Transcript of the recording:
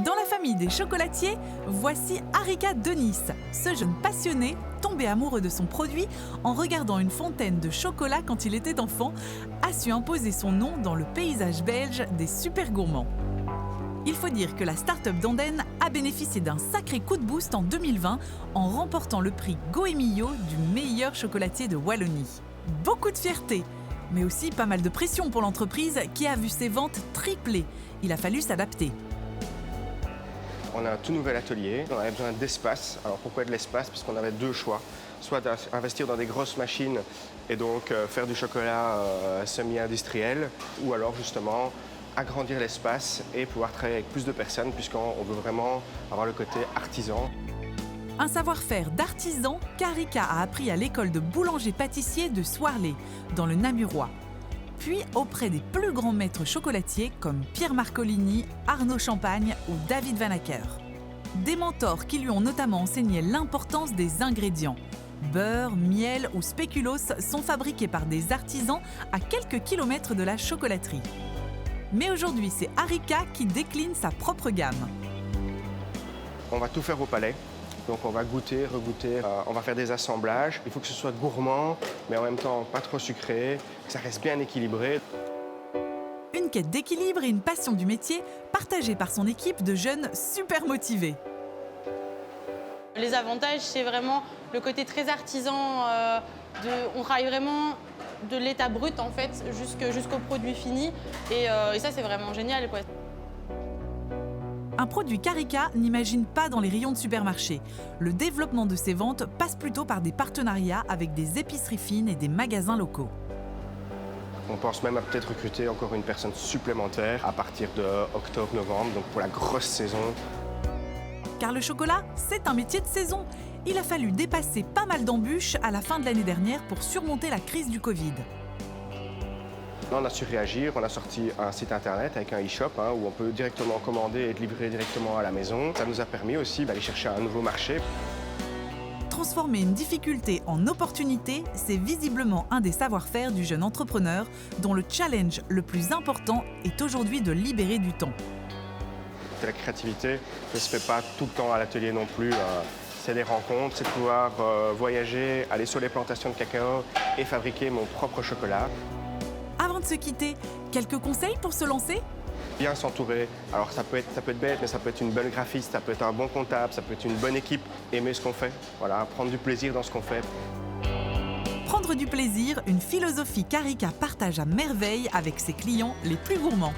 Dans la famille des chocolatiers, voici Harika Denis, ce jeune passionné tombé amoureux de son produit en regardant une fontaine de chocolat quand il était enfant, a su imposer son nom dans le paysage belge des super gourmands. Il faut dire que la start-up d'Andenne a bénéficié d'un sacré coup de boost en 2020 en remportant le prix Goemio du meilleur chocolatier de Wallonie. Beaucoup de fierté, mais aussi pas mal de pression pour l'entreprise qui a vu ses ventes tripler. Il a fallu s'adapter. On a un tout nouvel atelier, on avait besoin d'espace. Alors pourquoi de l'espace? Parce qu'on avait deux choix. Soit d'investir dans des grosses machines et donc faire du chocolat semi-industriel, ou alors justement agrandir l'espace et pouvoir travailler avec plus de personnes puisqu'on veut vraiment avoir le côté artisan. Un savoir-faire d'artisan qu'Harika a appris à l'école de boulanger-pâtissier de Soirlé, dans le Namurois. Puis auprès des plus grands maîtres chocolatiers comme Pierre Marcolini, Arnaud Champagne ou David Van Acker. Des mentors qui lui ont notamment enseigné l'importance des ingrédients. Beurre, miel ou spéculoos sont fabriqués par des artisans à quelques kilomètres de la chocolaterie. Mais aujourd'hui, c'est Harika qui décline sa propre gamme. On va tout faire au palais. Donc on va goûter, regoûter, on va faire des assemblages. Il faut que ce soit gourmand, mais en même temps pas trop sucré, que ça reste bien équilibré. Une quête d'équilibre et une passion du métier partagée par son équipe de jeunes super motivés. Les avantages, c'est vraiment le côté très artisan. On travaille vraiment de l'état brut en fait jusqu'au produit fini. Et ça, c'est vraiment génial, quoi. Un produit qu'Harika n'imagine pas dans les rayons de supermarché. Le développement de ses ventes passe plutôt par des partenariats avec des épiceries fines et des magasins locaux. On pense même à peut-être recruter encore une personne supplémentaire à partir de octobre-novembre, donc pour la grosse saison. Car le chocolat, c'est un métier de saison. Il a fallu dépasser pas mal d'embûches à la fin de l'année dernière pour surmonter la crise du Covid. Là, on a su réagir, on a sorti un site internet avec un e-shop où on peut directement commander et être livré directement à la maison. Ça nous a permis aussi d'aller chercher un nouveau marché. Transformer une difficulté en opportunité, c'est visiblement un des savoir-faire du jeune entrepreneur dont le challenge le plus important est aujourd'hui de libérer du temps. La créativité ne se fait pas tout le temps à l'atelier non plus. C'est des rencontres, c'est pouvoir voyager, aller sur les plantations de cacao et fabriquer mon propre chocolat. Avant de se quitter, quelques conseils pour se lancer? Bien s'entourer. Alors ça peut être bête, mais ça peut être une bonne graphiste, ça peut être un bon comptable, ça peut être une bonne équipe. Aimer ce qu'on fait, voilà, prendre du plaisir dans ce qu'on fait. Prendre du plaisir, une philosophie qu'Harika partage à merveille avec ses clients les plus gourmands.